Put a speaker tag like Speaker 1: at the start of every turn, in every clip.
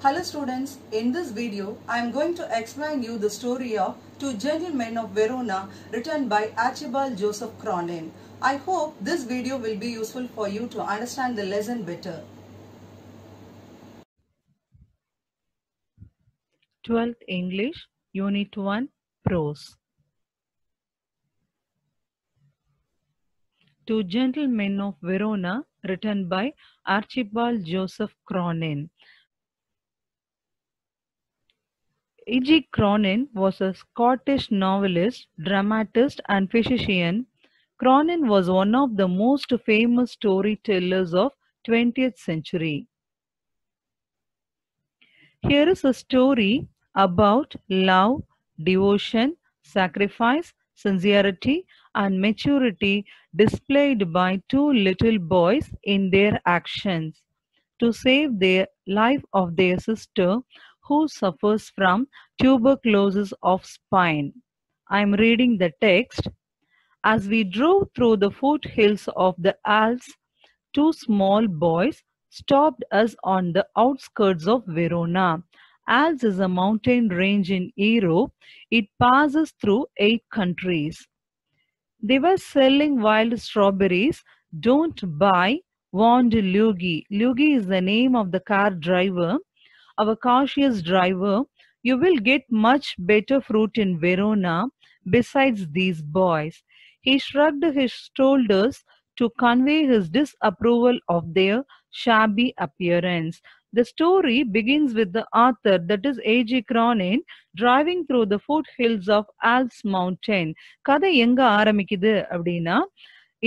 Speaker 1: Hello students, in this video I am going to explain you the story of Two Gentlemen of Verona written by Archibald Joseph Cronin. I hope this video will be useful for you to understand the lesson better.
Speaker 2: 12th English, Unit 1, Prose. Two Gentlemen of Verona, written by Archibald Joseph Cronin. E.G. Cronin was a Scottish novelist, dramatist, and physician. Cronin was one of the most famous storytellers of 20th century. Here is a story about love, devotion, sacrifice, sincerity, and maturity displayed by two little boys in their actions to save the life of their sister who suffers from tuberculosis of spine. I am reading the text. As we drove through the foothills of the Alps, two small boys stopped us on the outskirts of Verona. Alps is a mountain range in Europe. It passes through 8 countries. They were selling wild strawberries. Don't buy, warned Luigi. Luigi is the name of the car driver. Our cautious driver, you will get much better fruit in Verona besides these boys. He shrugged his shoulders to convey his disapproval of their shabby appearance. The story begins with the author, that is A.G. Cronin, driving through the foothills of Alps mountain. கதை எங்க ஆரம்பிக்குது அப்படின்னா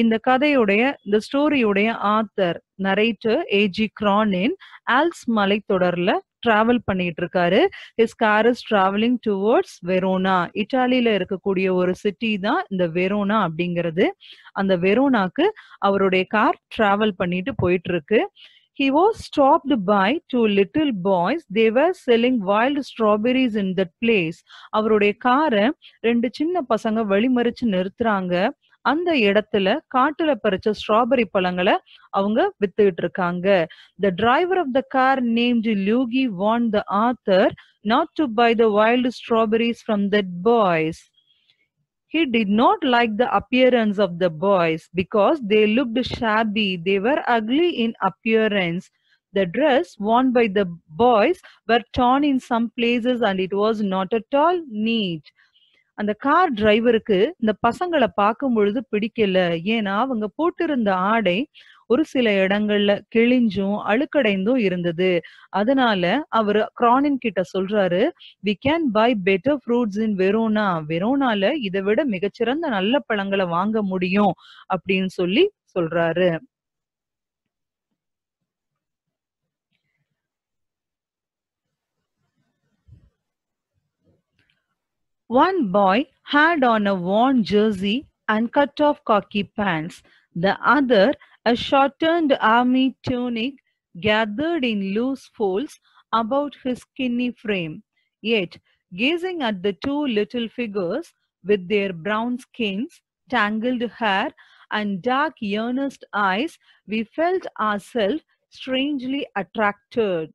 Speaker 2: இந்த கதையுடைய இந்த ஸ்டோரியுடைய author narrator AG கிரானின் Alps மலைத்தொடர்ல டிராவல் பண்ணிட்டு இருக்காரு. His car is travelling towards Verona. இட்டாலியில இருக்கக்கூடிய ஒரு சிட்டி தான் இந்த வெரோனா அப்படிங்கிறது. அந்த வெரோனாக்கு அவருடைய கார் டிராவல் பண்ணிட்டு போயிட்டு இருக்கு. He was stopped by two little boys. They were selling wild strawberries in that place. அவருடைய காரை ரெண்டு சின்ன பசங்க வழிமறிச்சு நிறுத்துறாங்க. அந்த இடத்துல காட்டுல பறிச்ச ஸ்ட்ராபெரி பழங்களை அவங்க வித்துக்கிட்டு இருக்காங்க. The driver of the car named Luigi warned the author not to buy the wild strawberries from that boys. He did not like the appearance of the boys because they looked shabby. They were ugly in appearance. The dress worn by the boys were torn in some places and it was not at all neat. அந்த car டிரைவருக்கு இந்த பசங்களை பார்க்கும் பொழுது பிடிக்கல. ஏன்னா அவங்க போட்டிருந்த ஆடை ஒரு சில இடங்கள்ல கிழிஞ்சும் அழுக்கடைந்தும் இருந்தது. அதனால அவரு கிரானின் கிட்ட சொல்றாரு, we can buy better fruits in Verona. வெரோனால இதை விட மிகச்சிறந்த நல்ல பழங்களை வாங்க முடியும் அப்படின்னு சொல்லி சொல்றாரு. One boy had on a worn jersey and cut-off khaki pants. The other, a shortened army tunic gathered in loose folds about his skinny frame. Yet, gazing at the two little figures with their brown skins, tangled hair, and dark earnest eyes, we felt ourselves strangely attracted.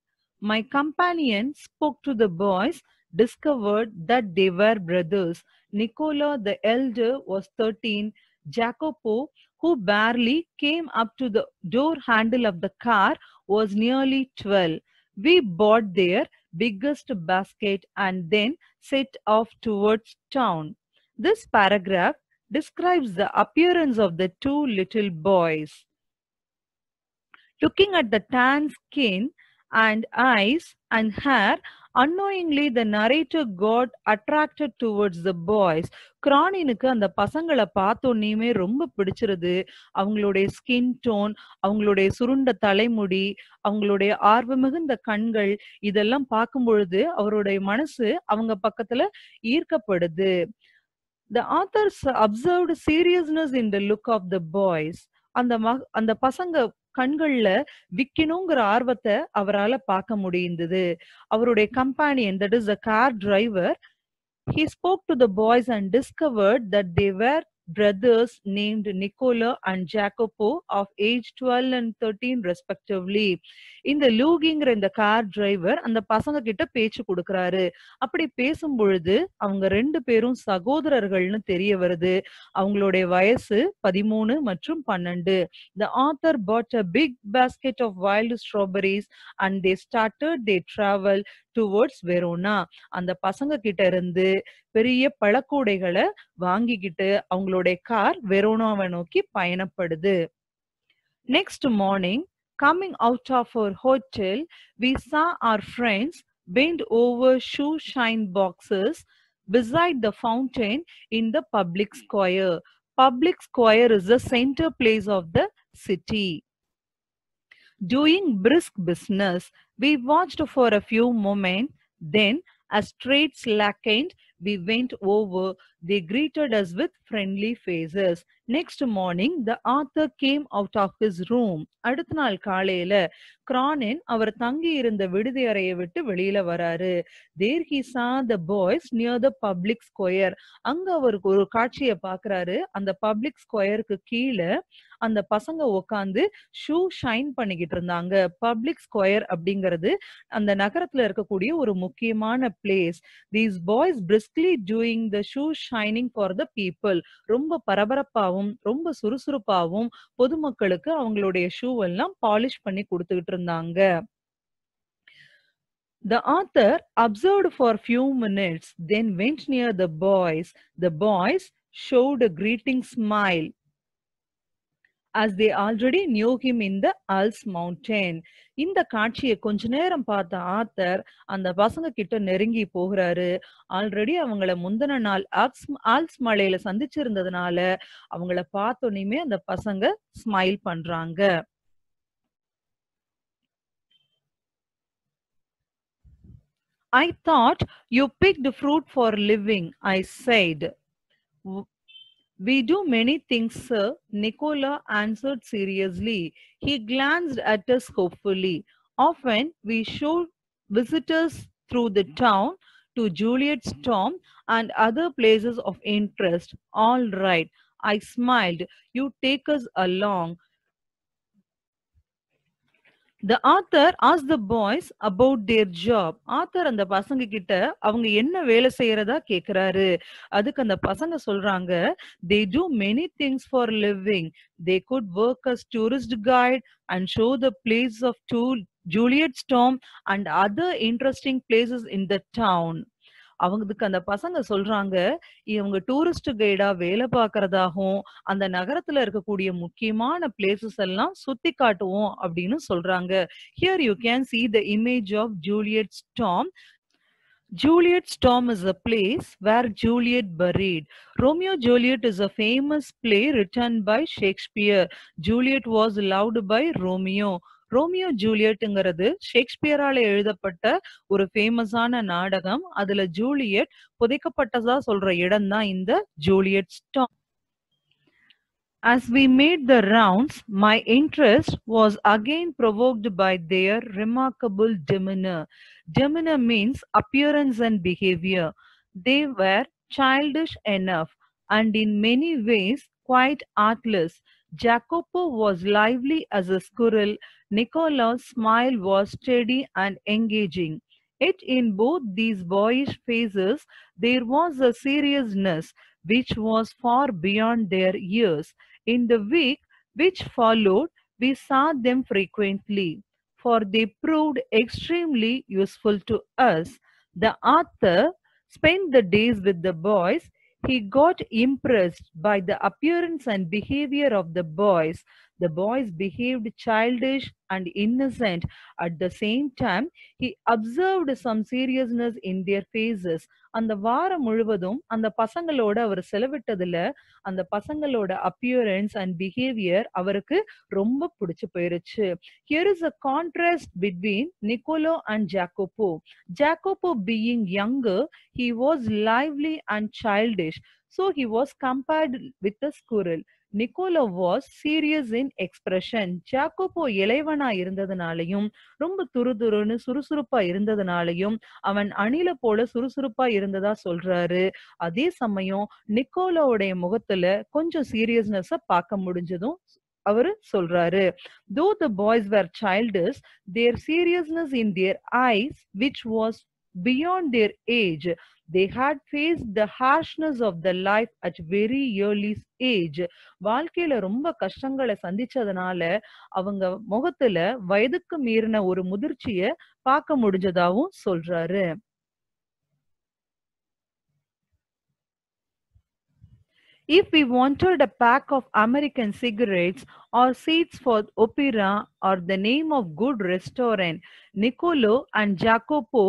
Speaker 2: My companion spoke to the boys, discovered that they were brothers. Nicola the elder was 13. Jacopo, who barely came up to the door handle of the car, was nearly 12. We bought their biggest basket and then set off towards town. This paragraph describes the appearance of the two little boys. Looking at the tan skin and eyes and hair, unknowingly the narrator got attracted towards the boys. கிரானினுக்கு அந்த பசங்களை பார்த்தோன்னே ரொம்ப பிடிச்சிருது. அவங்களுடைய skin tone, அவங்களுடைய சுருண்ட தலைமுடி, அவங்களுடைய ஆர்வ மிகுந்த கண்கள், இதெல்லாம் பார்க்கும் பொழுது அவருடைய மனசு அவங்க பக்கத்துல ஈர்க்கப்படுது. The authors observed seriousness in the look of the boys. அந்த பசங்க கண்கள்ல விக்கணுங்கிற ஆர்வத்தை அவரால பார்க்க முடிந்தது. அவருடைய companion, that is the car driver, he spoke to the boys and discovered that they were brothers named Nicola and Jacopo of age 12 and 13 respectively. இந்த லூகிங்கிற இந்த கார் டிரைவர் அந்த பசங்க கிட்ட பேச்சு கொடுக்கறாரு. அப்படி பேசும் பொழுது அவங்க 2 பேரும் சகோதரர்கள்னு தெரிய வருது. அவங்களுடைய வயசு 13 மற்றும் 12. The author bought a big basket of wild strawberries and they started their travel towards Verona. அந்த பசங்க கிட்ட இருந்து பெரிய பழக்கூடைகளை வாங்கிக்கிட்டு அவங்களுடைய கார் வெரோனாவை நோக்கி பயணப்படுது. Next morning, coming out of our hotel, we saw our friends bend over shoe shine boxes beside the fountain in the public square. Public square is the center place of the city. Doing brisk business, we watched for a few moments, then as trade slackened, we went over. They greeted us with friendly faces. Next morning, the author came out of his room. அடுத்த நாள் காலையில கிரானின் அவர் தங்கி இருந்த விடுதி அறையை விட்டு வெளியில வராரு. There he saw the boys near the public square. அங்க அவருக்கு ஒரு காட்சியை பார்க்கறாரு. அந்த பப்ளிக் ஸ்கொயருக்கு கீழே அந்த பசங்க உட்கார்ந்து ஷூ ஷைன் பண்ணிக்கிட்டு இருந்தாங்க. பப்ளிக் ஸ்கொயர் அப்படிங்கிறது அந்த நகரத்துல இருக்கக்கூடிய ஒரு முக்கியமான place. These boys briskly doing the shoe shining for the people. ரொம்ப பரபரப்பாவும் ரொம்ப சுறுசுறுப்பாவும் பொதுமக்களுக்கு அவங்களுடைய ஷூ எல்லாம் பாலிஷ் பண்ணி கொடுத்துக்கிட்டு இருந்தாங்க. The author observed for a few minutes, then went near the boys. The boys showed a greeting smile, as they already knew him in the Alps mountain. இந்த காட்சியை கொஞ்ச நேரம் பார்த்த ஆத்தர் அந்த பசங்க கிட்ட நெருங்கி போகிறாரு. ஆல்ரெடி அவங்கள முந்தின நாள் ஆல்ப்ஸ் மலையில சந்திச்சிருந்ததுனால அவங்கள பார்த்தோன்னே அந்த பசங்க ஸ்மைல் பண்றாங்க. I thought you picked fruit for living, I said. We do many things, sir, Nicola answered seriously. He glanced at us hopefully. Often we showed visitors through the town to Juliet's tomb and other places of interest. All right, I smiled. You take us along. The author asked the boys about their job. Author அந்த பசங்க கிட்ட அவங்க என்ன வேலை செய்யறதா கேக்குறாரு. அதுக்கு அந்த பசங்க சொல்றாங்க, they do many things for living. They could work as tourist guide and show the place of Juliet's tomb and other interesting places in the town. அவங்களுக்கு அந்த பசங்க சொல்றாங்க, இவங்க டூரிஸ்ட் கைடா வேலை பார்க்கறதாகவும் அந்த நகரத்துல இருக்கக்கூடிய முக்கியமான பிளேசஸ் எல்லாம் சுத்தி காட்டுவோம் அப்படின்னு சொல்றாங்க. Here you can see the image of Juliet's tomb. Juliet's tomb is a place where Juliet buried. Romeo Juliet is a famous play written by Shakespeare. Juliet was loved by Romeo. Romeo ஜூலியட்ங்கிறது ஷேக்ஸ்பியரால எழுதப்பட்ட ஒரு ஃபேமஸான நாடகம். அதுல Juliet புதைக்கப்பட்டதா சொல்ற இடம் தான் இந்த ஜூலியட்ஸ் Tom. As we made the rounds, my interest was again provoked by their remarkable demeanor. Demeanor means appearance and behavior. They were childish enough and in many ways quite artless. Jacopo was lively as a squirrel. Nicola's smile was steady and engaging. Yet in both these boyish faces there was a seriousness which was far beyond their years. In the week which followed, we saw them frequently, for they proved extremely useful to us. The author spent the days with the boys. He got impressed by the appearance and behavior of the boys. The boys behaved childish and innocent. At the same time, he observed some seriousness in their faces. அந்த வாரம் முழுவதும் அந்த பசங்களோட அவர் செலவிட்டதுல அந்த பசங்களோட appearance and behaviour அவருக்கு ரொம்ப பிடிச்சு போயிருச்சு. Here is a contrast between Niccolo and Jacopo. Jacopo being younger, he was lively and childish. So he was compared with a squirrel. Nicola was serious in expression. Jacopo இளைவனா இருந்ததுனாலையும் ரொம்ப துருதுருன்னு சுறுசுறுப்பா இருந்ததுனாலையும் அவன் அணில போல சுறுசுறுப்பா இருந்ததா சொல்றாரு. அதே சமயம் நிக்கோலோவுடைய முகத்துல கொஞ்சம் சீரியஸ்னஸ பார்க்க முடிஞ்சதும் அவரு சொல்றாரு. Though the boys were childish, their seriousness in their eyes, which was beyond their age, they had faced the harshness of the life at very early age. வாழ்க்கையில ரொம்ப கஷ்டங்களை சந்திச்சதுனால அவங்க முகத்துல வயதுக்கு மீறின ஒரு முதிர்ச்சிய பார்க்க முடிஞ்சதாவும் சொல்றாரு. If we wanted a pack of American cigarettes or seats for opera or the name of good restaurant, Niccolo and Jacopo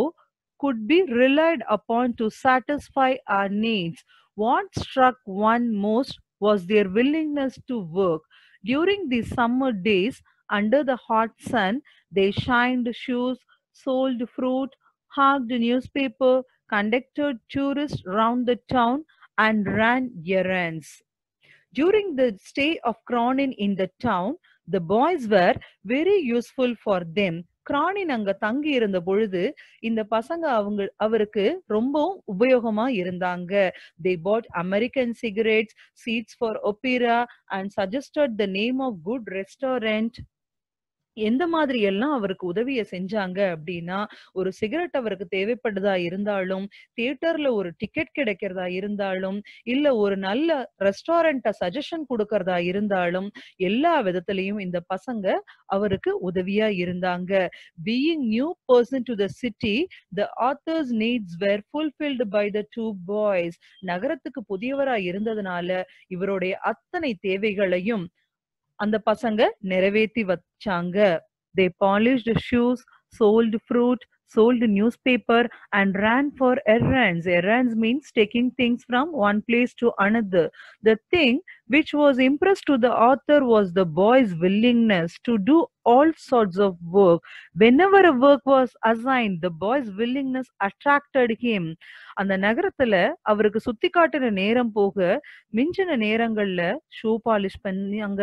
Speaker 2: could be relied upon to satisfy our needs. What struck one most was their willingness to work. During the summer days, under the hot sun, they shined shoes, sold fruit, hawked newspaper, conducted tourists round the town, and ran errands. During the stay of Cronin in the town, the boys were very useful for them. கிரானின் அங்க தங்கி இருந்த பொழுது இந்த பசங்க அவருக்கு ரொம்ப உபயோகமா இருந்தாங்க. They bought American cigarettes, seats for opera, and suggested the name of good restaurant. எந்த மாதிரி எல்லாம் அவருக்கு உதவிய செஞ்சாங்க அப்படின்னா, ஒரு சிகரெட் அவருக்கு தேவைப்படுதா இருந்தாலும், தியேட்டர்ல ஒரு டிக்கெட் கிடைக்கிறதா இருந்தாலும், இல்ல ஒரு நல்ல ரெஸ்டாரண்ட்ட சஜஷன் குடுக்கறதா இருந்தாலும், எல்லா விதத்திலையும் இந்த பசங்க அவருக்கு உதவியா இருந்தாங்க. Being new person to the city, the author's needs were fulfilled by the two boys. நகரத்துக்கு புதியவரா இருந்ததுனால இவருடைய அத்தனை தேவைகளையும் அந்த பசங்க நிறைவேத்தி வச்சாங்க. They polished shoes, sold fruit, sold newspaper, and ran for errands. Errands means taking things from one place to another. The thing which was impressed to the author was the boy's willingness to do all sorts of work. Whenever a work was assigned, the boy's willingness attracted him. அந்த நகரத்துல அவருக்கு சுத்தி காட்டுற நேரம் போக மிஞ்சின நேரங்கள்ல shoe polish பண்ணாங்க,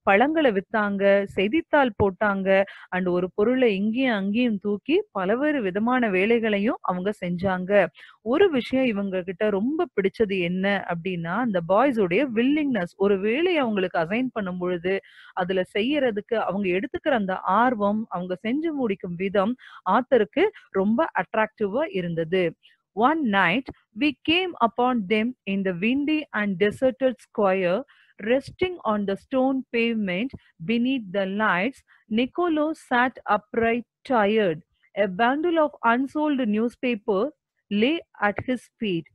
Speaker 2: பழங்களை வித்தாங்க, செய்தித்தாள் போட்டாங்க, அண்ட் ஒரு பொருளை இங்கேயும் அங்கேயும் தூக்கி பலவேறு விதமான வேலைகளையும் அவங்க செஞ்சாங்க. ஒரு விஷயம் இவங்க கிட்ட ரொம்ப பிடிச்சது என்ன அப்படின்னா, அந்த பாய்ஸோடைய வில்லிங்னஸ். ஒரு வேலையை அவங்களுக்கு அசைன் பண்ணும் பொழுது அதுல செய்யறதுக்கு அவங்க எடுத்துக்கிற அந்த ஆர்வம், அவங்க செஞ்சு முடிக்கும் விதம் ஆத்தருக்கு ரொம்ப அட்ராக்டிவா இருந்தது. One night we came upon them in the windy and deserted square, resting on the stone pavement beneath the lights. Niccolo sat upright, tired. A bundle of unsold newspaper lay at his feet.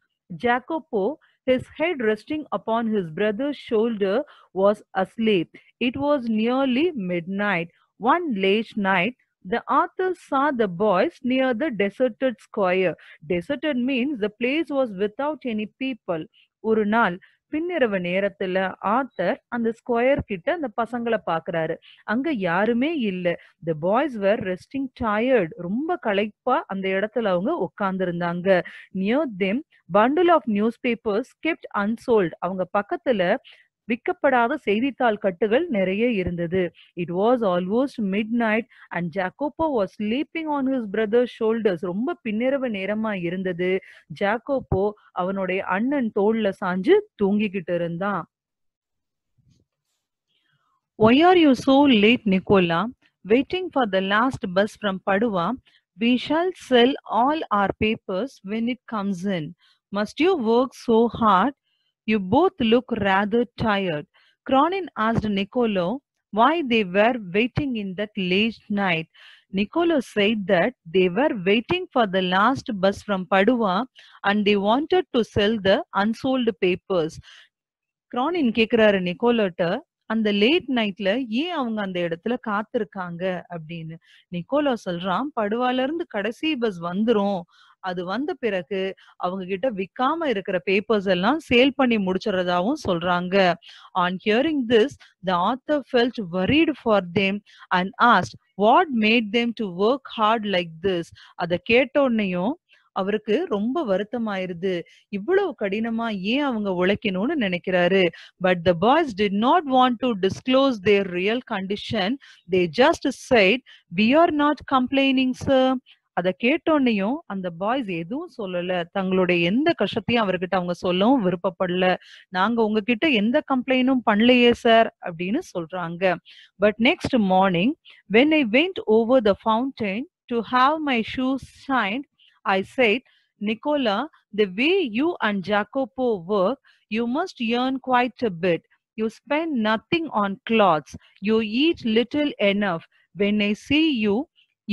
Speaker 2: Jacopo, his head resting upon his brother's shoulder, was asleep. It was nearly midnight. One late night, the author saw the boys near the deserted square. Deserted means the place was without any people. ஒரு நாள் பின்னிரவு நேரத்துல author அந்த square கிட்ட அந்த பசங்களை பாக்குறாரு. அங்க யாருமே இல்ல. The boys were resting tired. ரொம்ப களைப்பா அந்த இடத்துல அவங்க உட்கார்ந்து இருந்தாங்க. Near them, bundle of newspapers kept unsold. அவங்க பக்கத்துல விற்கப்படாத செய்தித்தாள் கட்டுகள் நிறைய இருந்தது. It was almost midnight and Jacopo was sleeping on his brother's shoulders. ரொம்ப பின்னிரவு நேரமா இருந்தது. ஜாக்கோப்போ அவனுடைய அண்ணன் தோள்ல சாஞ்சு தூங்கிக்கிட்டு இருந்தான். Why are you so late, Nicola? Waiting for the last bus from Padua. We shall sell all our papers when it comes in. Must you work so hard? You both look rather tired. Cronin asked Niccolo why they were waiting in that late night. Niccolo said that they were waiting for the last bus from Padua and they wanted to sell the unsold papers. Cronin கேக்குறாரு நிக்கோலோட்ட, அந்த late நைட்ல ஏன் அவங்க அந்த இடத்துல காத்திருக்காங்க அப்படின்னு. Nicolas சொல்றான், படுவால இருந்து கடைசி பஸ் வந்துரும். அது வந்த பிறகு அவங்க கிட்ட விக்காம இருக்கிற பேப்பர்ஸ் எல்லாம் சேல் பண்ணி முடிச்சுறதாவும் சொல்றாங்க. On hearing this, the author felt worried for them and asked what made them to work hard like this. அத கேட்ட உடனேயும் அவருக்கு ரொம்ப வருத்தமாயிருது. இவ்வளவு கடினமா ஏன் அவங்க உழைக்கணும்னு நினைக்கிறாரு. But the boys did not want to disclose their real condition. They just said, "We are not complaining, sir." அத கேட்டோன்னையும் அந்த பாய்ஸ் எதுவும் சொல்லல. தங்களுடைய எந்த கஷ்டத்தையும் அவர்கிட்ட அவங்க சொல்லவும் விருப்பப்படல. நாங்க உங்ககிட்ட எந்த கம்ப்ளைண்டும் பண்ணலையே சார் அப்படின்னு சொல்றாங்க. But next morning, when I went over the fountain to have my shoes shined, I said, Nicola, the way you and Jacopo work, you must earn quite a bit. You spend nothing on clothes. You eat little enough. When I see you,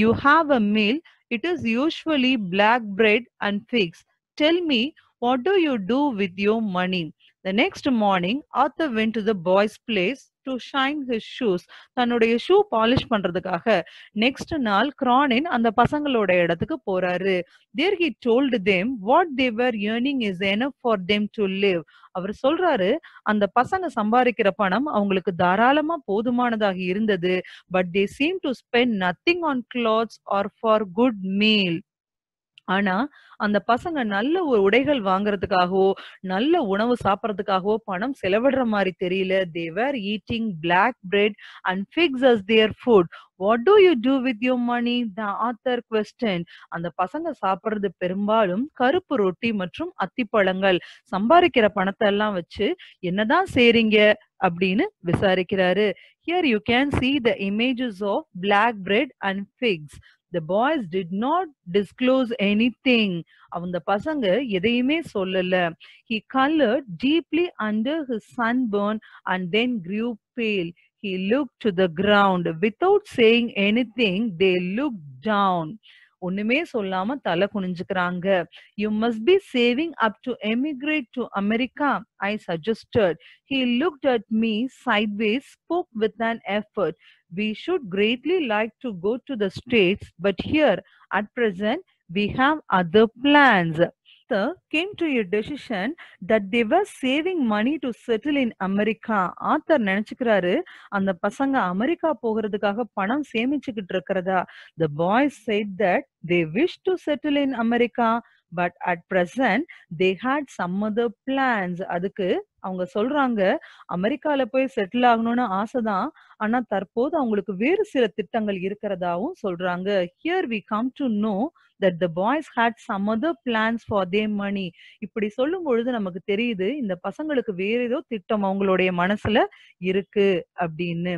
Speaker 2: you have a meal. It is usually black bread and figs. Tell me, what do you do with your money? The next morning, Arthur went to the boy's place to shine his shoes. தன்னுடைய shoe polish பண்றதுக்காக next நாள் கிரானின் அந்த பசங்களோட இடத்துக்கு போறாரு. There he told them what they were earning is enough for them to live. அவர் சொல்றாரு, அந்த பசங்க சம்பாதிக்கிற பணம் அவங்களுக்கு தாராளமா போதுமானதாக இருந்தது. But they seem to spend nothing on clothes or for good meal. ஆனா அந்த பசங்க நல்ல ஒரு உடைகள் வாங்குறதுக்காகவோ நல்ல உணவு சாப்பிடறதுக்காகவோ பணம் செலவிடுற மாதிரி தெரியல. They were eating black bread and figs as their food. What do you do with your money? The author questioned. அந்த பசங்க சாப்பிடுறது பெரும்பாலும் கருப்பு ரொட்டி மற்றும் அத்திப்பழங்கள். சம்பாதிக்கிற பணத்தை எல்லாம் வச்சு என்னதான் செய்றீங்க அப்படின்னு விசாரிக்கிறாரு. Here you can see the images of black bread and figs. The boys did not disclose anything. அந்த பசங்க எதையுமே சொல்லல. He colored deeply under his sunburn and then grew pale. He looked to the ground. Without saying anything, they looked down. ஒண்ணுமே சொல்லாம தலை குனிஞ்சுக்கிறாங்க. You must be saving up to emigrate to America, I suggested. He looked at me sideways, spoke with an effort. We should greatly like to go to the States, but here at present we have other plans. Arthur came to a decision that they were saving money to settle in America. Author நினைச்சுக்கிறாரு அந்த பசங்க America போகிறதுக்காக பணம் சேமிச்சுக்கிட்டு இருக்கிறதா. The boys said that they wish to settle in America, but at present they had some other plans. அதுக்கு அவங்க சொல்றாங்க அமெரிக்கால போய் செட்டில் ஆகணும்னு ஆசைதான். ஆனா தற்போது அவங்களுக்கு வேறு சில திட்டங்கள் இருக்கிறதாவும் சொல்றாங்க. Here we come to know that the boys had some other plans for their money. இப்படி சொல்லும் பொழுது நமக்கு தெரியுது இந்த பசங்களுக்கு வேற ஏதோ திட்டம் அவங்களுடைய மனசுல இருக்கு அப்படின்னு.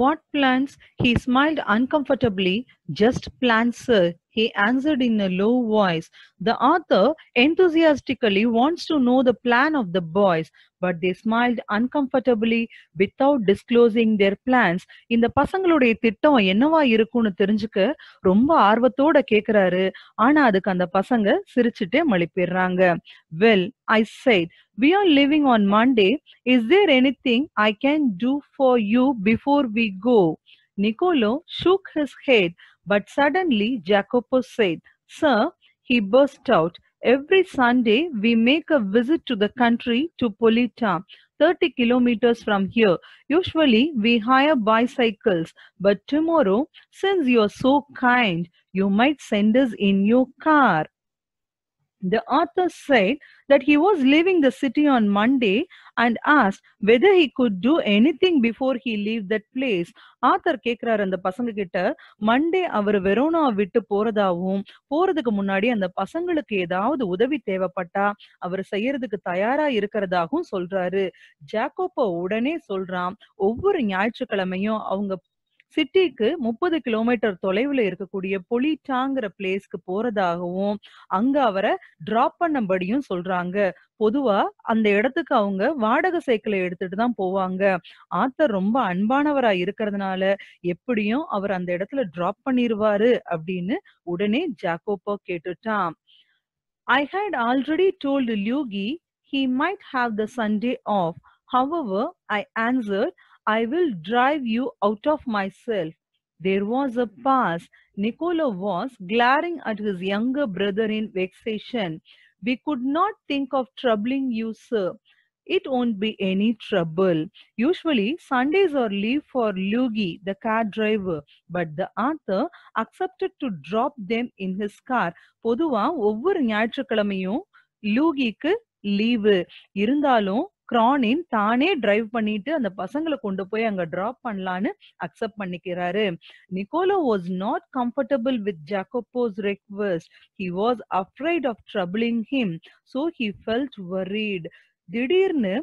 Speaker 2: What plans? He smiled uncomfortably. Just plans, sir, he answered in a low voice. The author enthusiastically wants to know the plan of the boys, but they smiled uncomfortably without disclosing their plans. இந்த பசங்களுடைய திட்டம் என்னவா இருக்கும்னு தெரிஞ்சுக்க ரொம்ப ஆர்வத்தோட கேக்குறாரு. ஆனா அதுக்கு அந்த பசங்க சிரிச்சுட்டே மழுப்பிடுறாங்க. Well, I said, we are leaving on Monday. Is there anything I can do for you before we go? Nicolo shook his head, but suddenly Jacopo said, Sir, he burst out, every Sunday we make a visit to the country to Polita, 30 kilometers from here. Usually we hire bicycles, but tomorrow, since you are so kind, you might send us in your car. The author said that he was leaving the city on Monday and asked whether he could do anything before he leave that place. Author கேக்குறாரு அந்த பசங்க கிட்ட Monday அவர் Verona விட்டு போறதாவும் போறதுக்கு முன்னாடி அந்த பசங்களுக்கு ஏதாவது உதவி தேவைப்பட்டா அவர் செய்யறதுக்கு தயாரா இருக்கிறதாகவும் சொல்றாரு. ஜாக்கோப்போ உடனே சொல்றான் ஒவ்வொரு ஞாயிற்றுக்கிழமையும் அவங்க சிட்டிக்கு 30 கிலோமீட்டர் தொலைவுல இருக்கக்கூடிய பொலிட்டாங்கிற பிளேஸ்க்கு போறதாகவும் அங்க அவரை டிராப் பண்ணபடியும் சொல்றாங்க. பொதுவா அந்த இடத்துக்கு அவங்க வாடகை சைக்கிளை எடுத்துட்டு தான் போவாங்க. ஆத்தர் ரொம்ப அன்பானவரா இருக்கிறதுனால எப்படியும் அவர் அந்த இடத்துல டிராப் பண்ணிருவாரு அப்படின்னு உடனே ஜாக்கோப்போ கேட்டுட்டான். I had already told Luigi he might have the Sunday off. However, I answered, I will drive you out of myself. There was a pause. Niccolo was glaring at his younger brother in vexation. We could not think of troubling you, sir. It won't be any trouble. Usually, Sundays are leave for Luigi, the car driver, but the author accepted to drop them in his car. பொதுவா ஒவ்வொரு ஞாயிற்றுக்கிழமையும் லூகிக்கு leave இருந்தாலும் கிரானின் தானே drive பண்ணிட்டு அந்த பசங்களை கொண்டு போய் அங்க டிராப் பண்ணலான்னு அக்செப்ட் பண்ணிக்கிறாரு. Nicola was not comfortable with Jacopo's request. He was afraid of troubling him, so he felt worried. திடீர்னு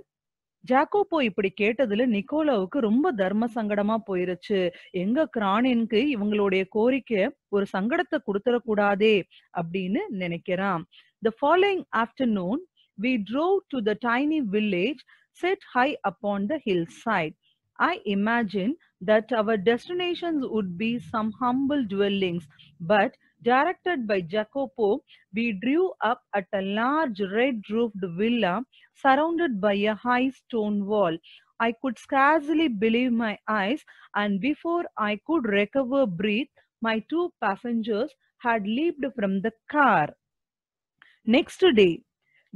Speaker 2: ஜாக்கோபோ இப்படி கேட்டதுல நிக்கோலாவுக்கு ரொம்ப தர்ம சங்கடமா போயிருச்சு. எங்க கிரானின்க்கு இவங்களுடைய கோரிக்கை ஒரு சங்கடத்தை கொடுத்துடக்கூடாதே அப்படின்னு நினைக்கிறான். The following afternoon, we drove to the tiny village set high upon the hillside. I imagined that our destinations would be some humble dwellings, but directed by Jacopo, we drew up at a large red-roofed villa surrounded by a high stone wall. I could scarcely believe my eyes, and before I could recover breath, my two passengers had leaped from the car. Next day,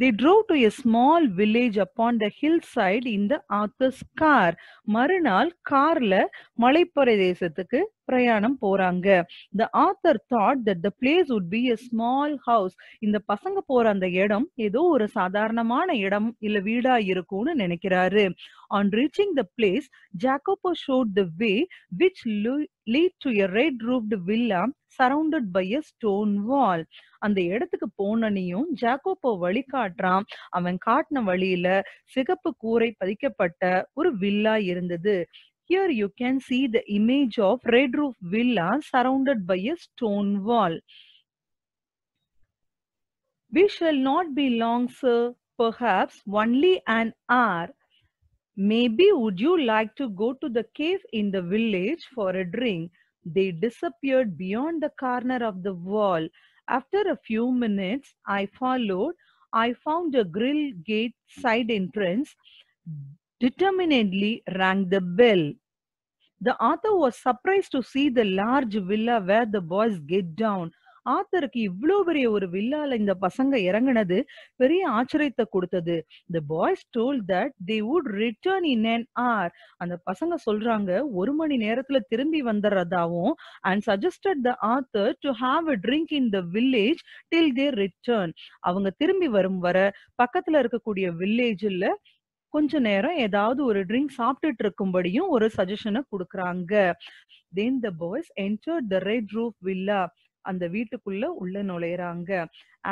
Speaker 2: they drove to a small village upon the hillside in the author's car. மறுநாள் கார்ல மலைப்பிரதேசத்துக்கு பிரயாணம் போறாங்க. The author thought that the place would be a small house. இந்த பசங்க போற அந்த இடம் ஏதோ ஒரு சாதாரணமான இடம் இல்ல வீடா இருக்கும்னு நினைக்கிறாரு. On reaching the place, Jacopo showed the way which lead to a red-roofed villa surrounded by a stone wall. அந்த இடத்துக்கு போனனையும் ஜாக்கோப்போ வழி காட்டுறான். அவன் காட்டின வழியில சிகப்பு கூரை பதிக்கப்பட்ட ஒரு வில்லா இருந்தது. Here you can see the image of red roof villa surrounded by a stone wall. We shall not be long, sir, perhaps only an hour. Maybe would you like to go to the cave in the village for a drink? They disappeared beyond the corner of the wall. After a few minutes, I followed. I found a grill gate side entrance. Determinedly rang the bell. The author was surprised to see the large villa where the boys get down. ஆத்தருக்கு இவ்வளோ பெரிய ஒரு வில்லால இந்த பசங்க இறங்குனது பெரிய ஆச்சரியத்தை கொடுத்தது. The boys told that they would return in an hour. அந்த பசங்க சொல்றாங்க ஒரு மணி நேரத்துல திரும்பி வந்துடுறதாவும் and suggested the author to have a drink in the village till they return. அவங்க திரும்பி வரும் வர பக்கத்துல இருக்கக்கூடிய வில்லேஜ்ல கொஞ்ச நேரம் ஏதாவது ஒரு ட்ரிங்க் சாப்பிட்டுட்டு இருக்கும்படியும் ஒரு சஜஷனை கொடுக்கறாங்க. Then the boys entered the red roof villa. அந்த வீட்டுக்குள்ள உள்ள நுழையறாங்க.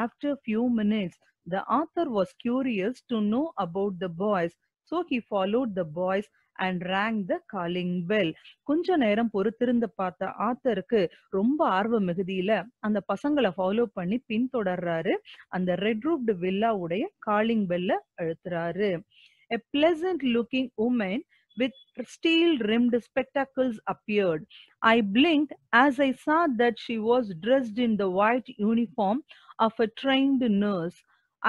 Speaker 2: After few minutes, the author was curious to know about the boys, so he followed the boys and rang the calling bell. கொஞ்ச நேரம் பொறுத்திருந்து பார்த்த ஆத்தருக்கு ரொம்ப ஆர்வ மிகுதியில அந்த பசங்களை ஃபாலோ பண்ணி பின்தொடர்றாரு. அந்த ரெட் ரூஃப்டு வில்லா உடைய காலிங் பெல்ல அழுத்துறாரு. A pleasant looking woman with steel-rimmed spectacles appeared. I blinked as I saw that she was dressed in the white uniform of a trained nurse.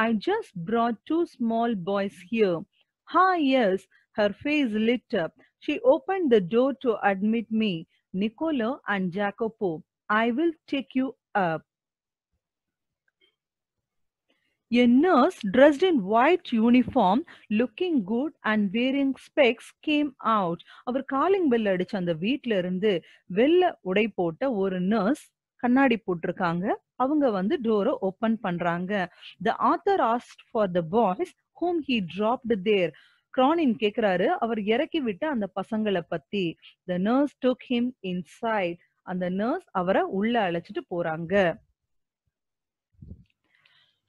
Speaker 2: I just brought two small boys here. Ah, yes, her face lit up. She opened the door to admit me, Niccolo and Jacopo. I will take you up. A nurse dressed in white uniform, looking good and wearing specs came out. Our calling bell அடிச்ச அந்த வீட்ல இருந்து வெள்ளை உடை போட்ட ஒரு nurse கண்ணாடி போட்டிருக்காங்க. அவங்க வந்து டோரை ஓபன் பண்றாங்க. The author asked for the boys whom he dropped there. கிரானின் கேக்குறாரு அவர் இறக்கி விட்ட அந்த பசங்களை பத்தி. The nurse took him inside. அந்த நர்ஸ் அவரை உள்ள அழைச்சிட்டு போறாங்க.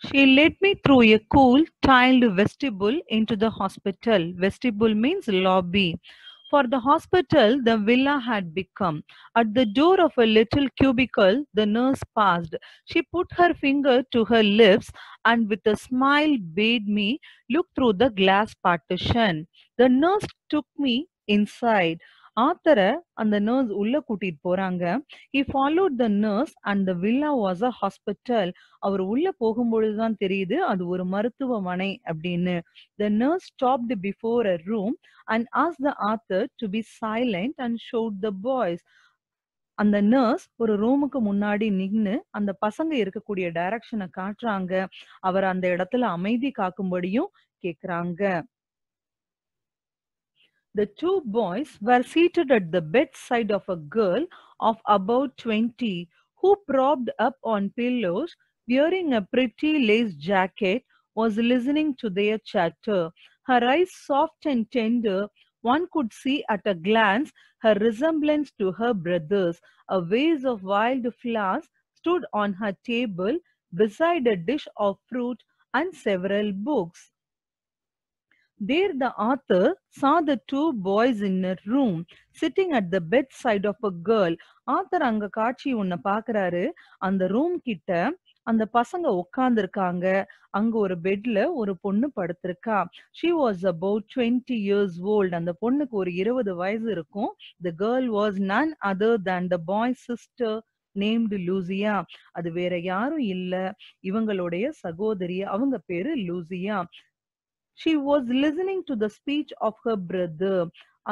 Speaker 2: She led me through a cool, tiled vestibule into the hospital. Vestibule means lobby. For the hospital, the villa had become. At the door of a little cubicle, the nurse paused. She put her finger to her lips and with a smile bade me look through the glass partition. The nurse took me inside. ஆத்தரை அந்த nurse உள்ள கூட்டிட்டு போறாங்க. He followed the nurse and the villa was a hospital. அவர் உள்ள போகும்பொழுதுதான் தெரியுது அது ஒரு மருத்துவமனை அப்படின்னு. The nurse stopped before a room and asked the author to be silent and showed the boys. அந்த நர்ஸ் ஒரு ரூமுக்கு முன்னாடி நின்னு அந்த பசங்க இருக்கக்கூடிய டைரக்ஷனை காட்டுறாங்க. அவர் அந்த இடத்துல அமைதி காக்கும்படியும் கேக்குறாங்க. The two boys were seated at the bedside of a girl of about 20 who, propped up on pillows, wearing a pretty lace jacket, was listening to their chatter. Her eyes soft and tender, one could see at a glance her resemblance to her brother's. A vase of wild flowers stood on her table beside a dish of fruit and several books. There the author saw the two boys in a room sitting at the bedside of a girl. Author அங்க காட்சி ஒன்ன பாக்குறாரு. அந்த room கிட்ட அந்த பசங்க உட்கார்ந்திருக்காங்க. அங்க ஒரு பெட்ல ஒரு பொண்ணு படுத்திருக்கா. She was about 20 years old. அந்த பொண்ணுக்கு ஒரு 20 வயசு இருக்கும். The girl was none other than the boy's sister named Lucia. அது வேற யாரும் இல்ல, இவங்களுடைய சகோதரி. அவங்க பேரு Lucia. She was listening to the speech of her brother.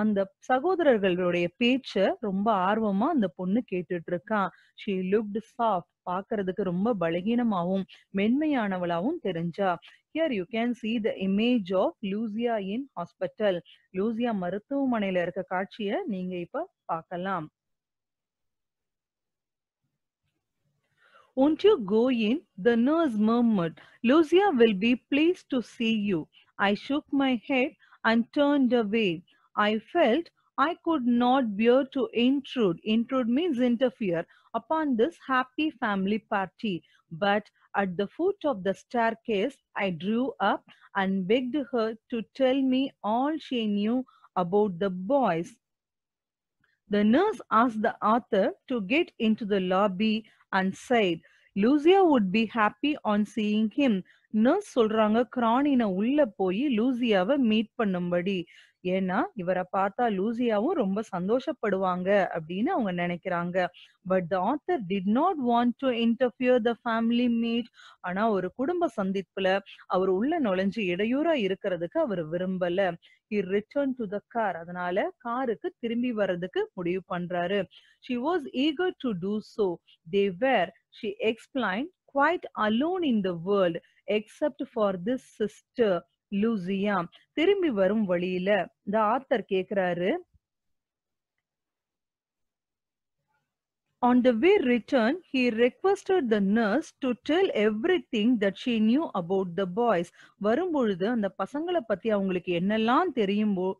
Speaker 2: அந்த சகோதரர்களுடைய பேச்ச ரொம்ப ஆர்வமா அந்த பொண்ணு கேட்டுட்டு இருக்கா. She looked soft. பார்க்கிறதுக்கு ரொம்ப பலகீனமாவும் மென்மையானவளாவும் தெரிஞ்சா. Here you can see the image of Lucia in hospital. Lucia மருத்துவமனையில இருக்க காட்சிய நீங்க இப்ப பார்க்கலாம். Won't you go in? The nurse murmured. Lucia will be pleased to see you. I shook my head and turned away. I felt I could not bear to intrude. Intrude means interfere upon this happy family party. But at the foot of the staircase, I drew up and begged her to tell me all she knew about the boys. The nurse asked the author to get into the lobby and said, Lucia would be happy on seeing him. Nurse சொல்றாங்க கிரானின உள்ள போய் லூசியாவை meet பண்ணும்படி. ஏன்னா இவரை பார்த்தா லூசியாவும் ரொம்ப சந்தோஷப்படுவாங்க அப்படின்னு அவங்க நினைக்கிறாங்க. But the author did not want to interfere the family meet. ஆனா ஒரு குடும்ப சந்திப்புல அவர் உள்ள நுழைஞ்சு இடையூறா இருக்கிறதுக்கு அவர் விரும்பல. He returned to the car. அதனால காருக்கு திரும்பி வர்றதுக்கு முடிவு பண்றாரு. She was eager to do so. They were, she explained, quite alone in the world except for this sister Lucia. திரும்பி வரும் வழியில the author கேக்குறாரு. On the way return, he requested the nurse to tell everything that she knew about the boys. வரும்பொழுது அந்த பசங்களை பத்தி அவங்களுக்கு என்னெல்லாம் தெரியுமோ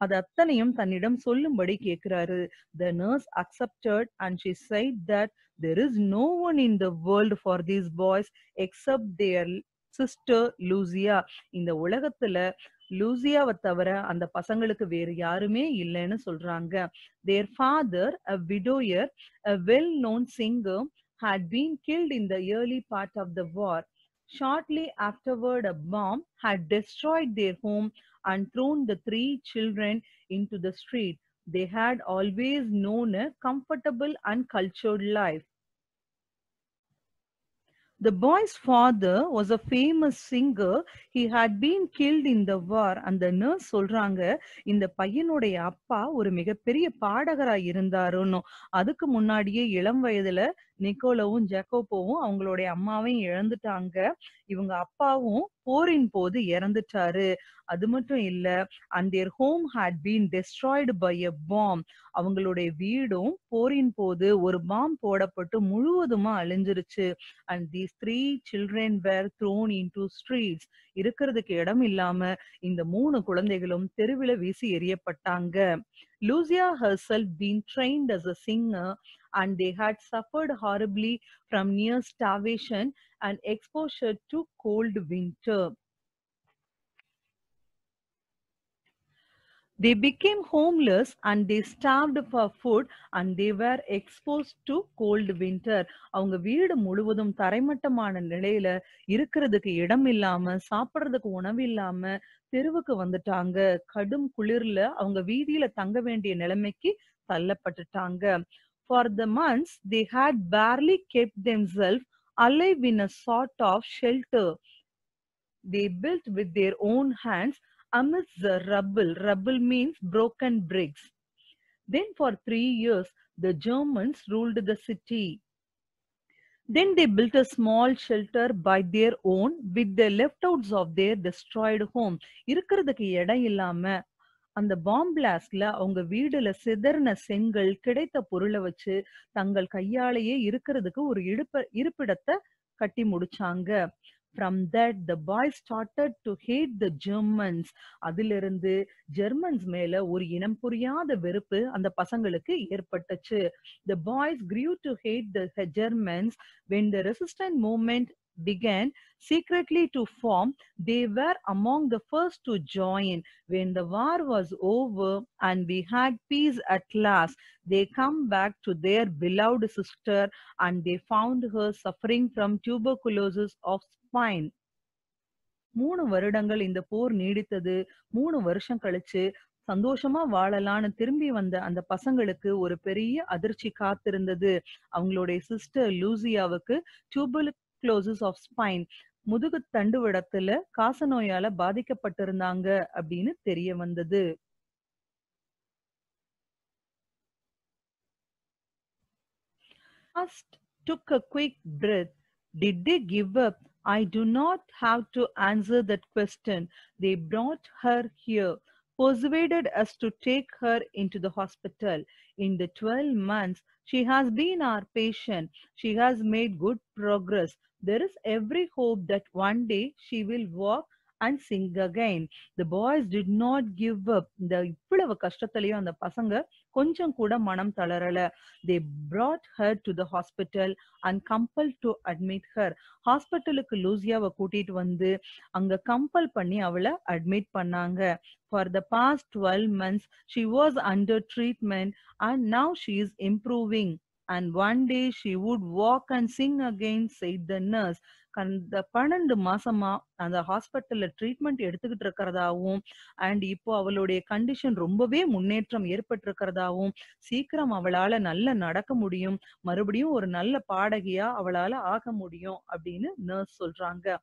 Speaker 2: அது அத்தனையும் தன்னிடம் சொல்லும்படி கேட்கிறாரு. The nurse accepted and she said that there is no one in the world for these boys except their sister Lucia. இந்த உலகத்துல லூசியாவை தவிர அந்த பசங்களுக்கு வேறு யாருமே இல்லைன்னு சொல்றாங்க. Their father, a widower, a well-known singer, had been killed in the early part of the war. Shortly afterward, a bomb had destroyed their home and thrown the three children into the street. They had always known a comfortable and cultured life. The boy's father was a famous singer. He had been killed in the war. And the nurse சொல்றாங்க இந்த பையனுடைய அப்பா ஒரு மிகப்பெரிய பாடகரா இருந்தாருன்னு. அதுக்கு முன்னாடியே இளம் வயதுல நிக்கோலவும் ஜாக்கோபோவும் அவங்களுடைய அம்மாவையும் இழந்துட்டாங்க. இவங்க அப்பாவும் போரின் போது இறந்துட்டாரு. அது மட்டும் இல்ல, and their home had been destroyed by a bomb. அவங்களுடைய வீடும் போரின் போது ஒரு பாம் போடப்பட்டு முழுவதுமா அழிஞ்சிருச்சு. And these three children were thrown into streets. இருக்கிறதுக்கு இடம் இல்லாம இந்த 3 குழந்தைகளும் தெருவில வீசி எறியப்பட்டாங்க. Lucia herself been trained as a singer and they had suffered horribly from near starvation and exposure to cold winter. They became homeless and they starved for food and they were exposed to cold winter. அவங்க வீடு முழுவதும் தரைமட்டமான நிலையில இருக்கிறதுக்கு இடம் இல்லாம சாப்பிடுறதுக்கு உணவு இல்லாம தெருவுக்கு வந்துட்டாங்க. கடும் குளிர்ல அவங்க வீதியில தங்க வேண்டிய நிலைமைக்கு தள்ளப்பட்டுட்டாங்க. For the months they had barely kept themselves alive in a sort of shelter they built with their own hands amidst the rubble. Rubble means broken bricks. Then for 3 years, the Germans ruled the city. Then they built a small shelter by their own with the leftovers of their destroyed home. இருக்கிறதுக்கு இடம் இல்லாம அந்த bomb பிளாஸ்ட்ல அவங்க வீடுல சிதறின செங்கல் கிடைத்த பொருளை வச்சு தங்கள் கையாலேயே இருக்கிறதுக்கு ஒரு இருப்பிடத்தை கட்டி முடிச்சாங்க. From that the boys started to hate the Germans. அதிலிருந்து ஜெர்மன்ஸ் மேல ஒரு இனம் புரியாத வெறுப்பு அந்த பசங்களுக்கு ஏற்பட்டுச்சு. The boys grew to hate the Germans when the resistance movement began secretly to form. They were among the first to join. When the war was over and we had peace at last, they come back to their beloved sister and they found her suffering from tuberculosis of spine. 3 வருடங்கள் இந்த போர் நீடித்தது. 3 வருஷம் கழிச்சு சந்தோஷமா வாழலான்னு திரும்பி வந்த அந்த பசங்களுக்கு ஒரு பெரிய அதிர்ச்சி காத்திருந்தது. அவங்களுடைய சிஸ்டர் லூசியாவுக்கு tuberculosis of spine, முதுகு தண்டுவடத்துல காசநோயால பாதிக்கப்பட்டிருந்தாங்க அப்படின்னு தெரிய வந்தது. First took a quick breath. Did they give up? I do not have to answer that question. They brought her here, persuaded us to take her into the hospital. In the 12 months, she has been our patient. She has made good progress. There is every hope that one day she will walk and sing again. The boys did not give up. இந்த இவ்வளவு கஷ்டத்திலையும் அந்த பசங்க கொஞ்சம் கூட மனம் தளரல. They brought her to the hospital and compelled to admit her. ஹாஸ்பிட்டலுக்கு லூசியாவை கூட்டிட்டு வந்து அங்க கம்பல் பண்ணி அவளை அட்மிட் பண்ணாங்க. For the past 12 months she was under treatment and now she is improving and one day she would walk and sing again, said the nurse. அந்த 12 மாசமா அந்த ஹாஸ்பிட்டல்ல ட்ரீட்மெண்ட் எடுத்துக்கிட்டு இருக்கிறதாவும் அண்ட் இப்போ அவளுடைய கண்டிஷன் ரொம்பவே முன்னேற்றம் ஏற்பட்டிருக்கிறதாவும் சீக்கிரம் அவளால நல்லா நடக்க முடியும், மறுபடியும் ஒரு நல்ல பாடகியா அவளால ஆக முடியும் அப்படின்னு நர்ஸ் சொல்றாங்க.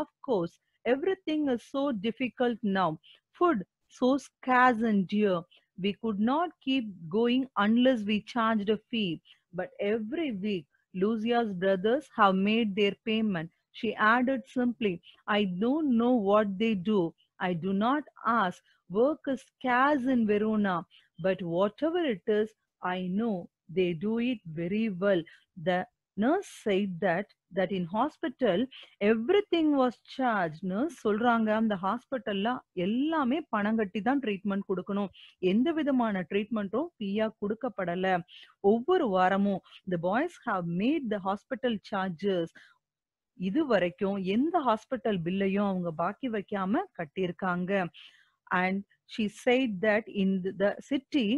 Speaker 2: Of course, everything is so difficult now. Food so scarce and dear. We could not keep going unless we charged a fee. But every week, Lucia's brothers have made their payment. She added simply, I don't know what they do. I do not ask. Work is scarce in Verona. But whatever it is, I know they do it very well. The nurse said that in hospital everything was charged. Nurse சொல்றாங்க அந்த ஹாஸ்பிட்டல்ல எல்லாமே பணம் கட்டி தான் treatment கொடுக்கணும், எந்த விதமான ட்ரீட்மெண்ட்டும் ஃப்ரீயா கொடுக்கப்படல. ஒவ்வொரு வாரமும் the boys have made the hospital charges. இது வரைக்கும் எந்த ஹாஸ்பிட்டல் பில்லையும் அவங்க பாக்கி வைக்காம கட்டியிருக்காங்க. And she said that in the city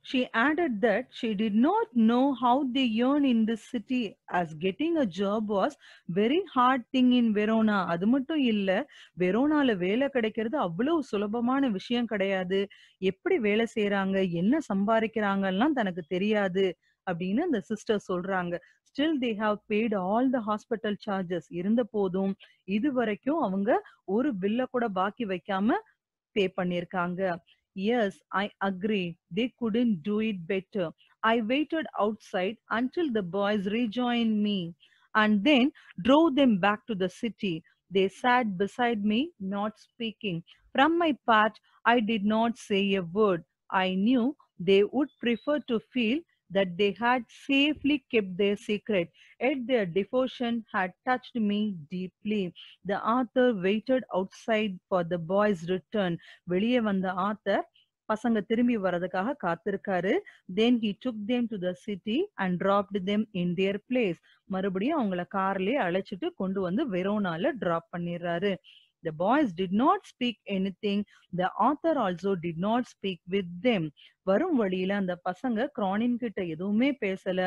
Speaker 2: she added that she did not know how they earn in this city, as getting a job was very hard thing in Verona. அது மட்டும் இல்ல, வெரோனால வேலை கிடைக்கிறது அவ்வளவு சுலபமான விஷயம் கிடையாது. எப்படி வேலை செய்யறாங்க, என்ன சம்பாதிக்கிறாங்கலாம் தனக்கு தெரியாது அப்படின்னு அந்த சிஸ்டர் சொல்றாங்க. Still they have paid all the hospital charges. இருந்த போதும் இது வரைக்கும் அவங்க ஒரு பில்ல கூட பாக்கி வைக்காம பே பண்ணிருக்காங்க. Yes, I agree. They couldn't do it better. I waited outside until the boys rejoined me and then drove them back to the city. They sat beside me, not speaking. From my part, I did not say a word. I knew they would prefer to feel that they had safely kept their secret, yet their devotion had touched me deeply. The author waited outside for the boys' return. வெளியே வந்த author பசங்க திரும்பி வர்றதுக்காக காத்திருக்காரு. Then he took them to the city and dropped them in their place. மறுபடியும் அவங்கள கார்லயே அழைச்சிட்டு கொண்டு வந்து வெரோனால டிராப் பண்ணிடுறாரு. The boys did not speak anything. The author also did not speak with them. வரும் வழியில அந்த பசங்க கிரானின் கிட்ட எதுவுமே பேசல,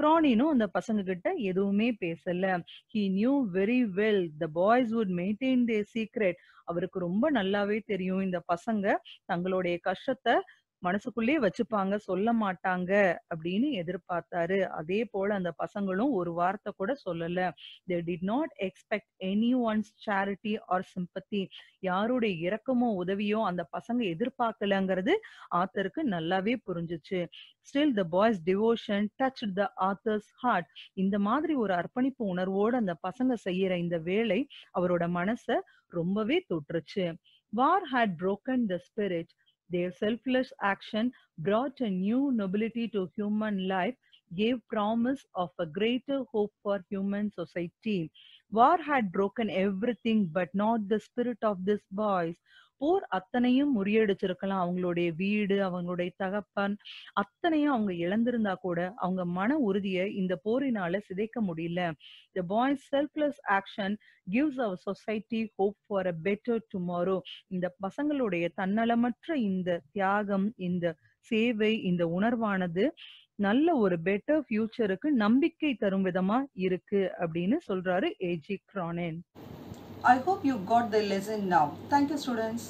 Speaker 2: கிரானினும் அந்த பசங்க கிட்ட எதுவுமே பேசல. He knew very well the boys would maintain their secret. அவருக்கு ரொம்ப நல்லாவே தெரியும் இந்த பசங்க தங்களுடைய கஷ்டத்தை மனசுக்குள்ளே வச்சுப்பாங்க, சொல்ல மாட்டாங்க அப்படின்னு எதிர்பார்த்தாரு. அதே போல அந்த பசங்களும் ஒரு வார்த்தை கூட சொல்லல. They did not expect anyone's charity or sympathy. யாருடைய இரக்கமோ உதவியோ அந்த பசங்க எதிர்பார்க்கலங்கிறது ஆத்தருக்கு நல்லாவே புரிஞ்சுச்சு. Still the boy's devotion touched the author's heart. இந்த மாதிரி ஒரு அர்ப்பணிப்பு உணர்வோடு அந்த பசங்க செய்யற இந்த வேலை அவரோட மனச ரொம்பவே தொட்டுருச்சு. War had broken the spirit. Their selfless action brought a new nobility to human life, gave promise of a greater hope for human society. War had broken everything but not the spirit of these boys. போர் அத்தனையும் முறியடிச்சிருக்கலாம். அவங்களுடைய வீடு, அவங்களுடைய தகப்பன் அத்தனையும் அவங்க இழந்திருந்தா கூட அவங்க மன உறுதிய இந்த போரினால சிதைக்க முடியல. The boys' selfless action gives our society hope for a better tomorrow. இந்த பசங்களுடைய தன்னலமற்ற இந்த தியாகம், இந்த சேவை, இந்த உணர்வானது நல்ல ஒரு பெட்டர் ஃபியூச்சருக்கு நம்பிக்கை தரும் விதமா இருக்கு அப்படின்னு சொல்றாரு AG கிரானின்.
Speaker 1: I hope you got the lesson now. Thank you, students.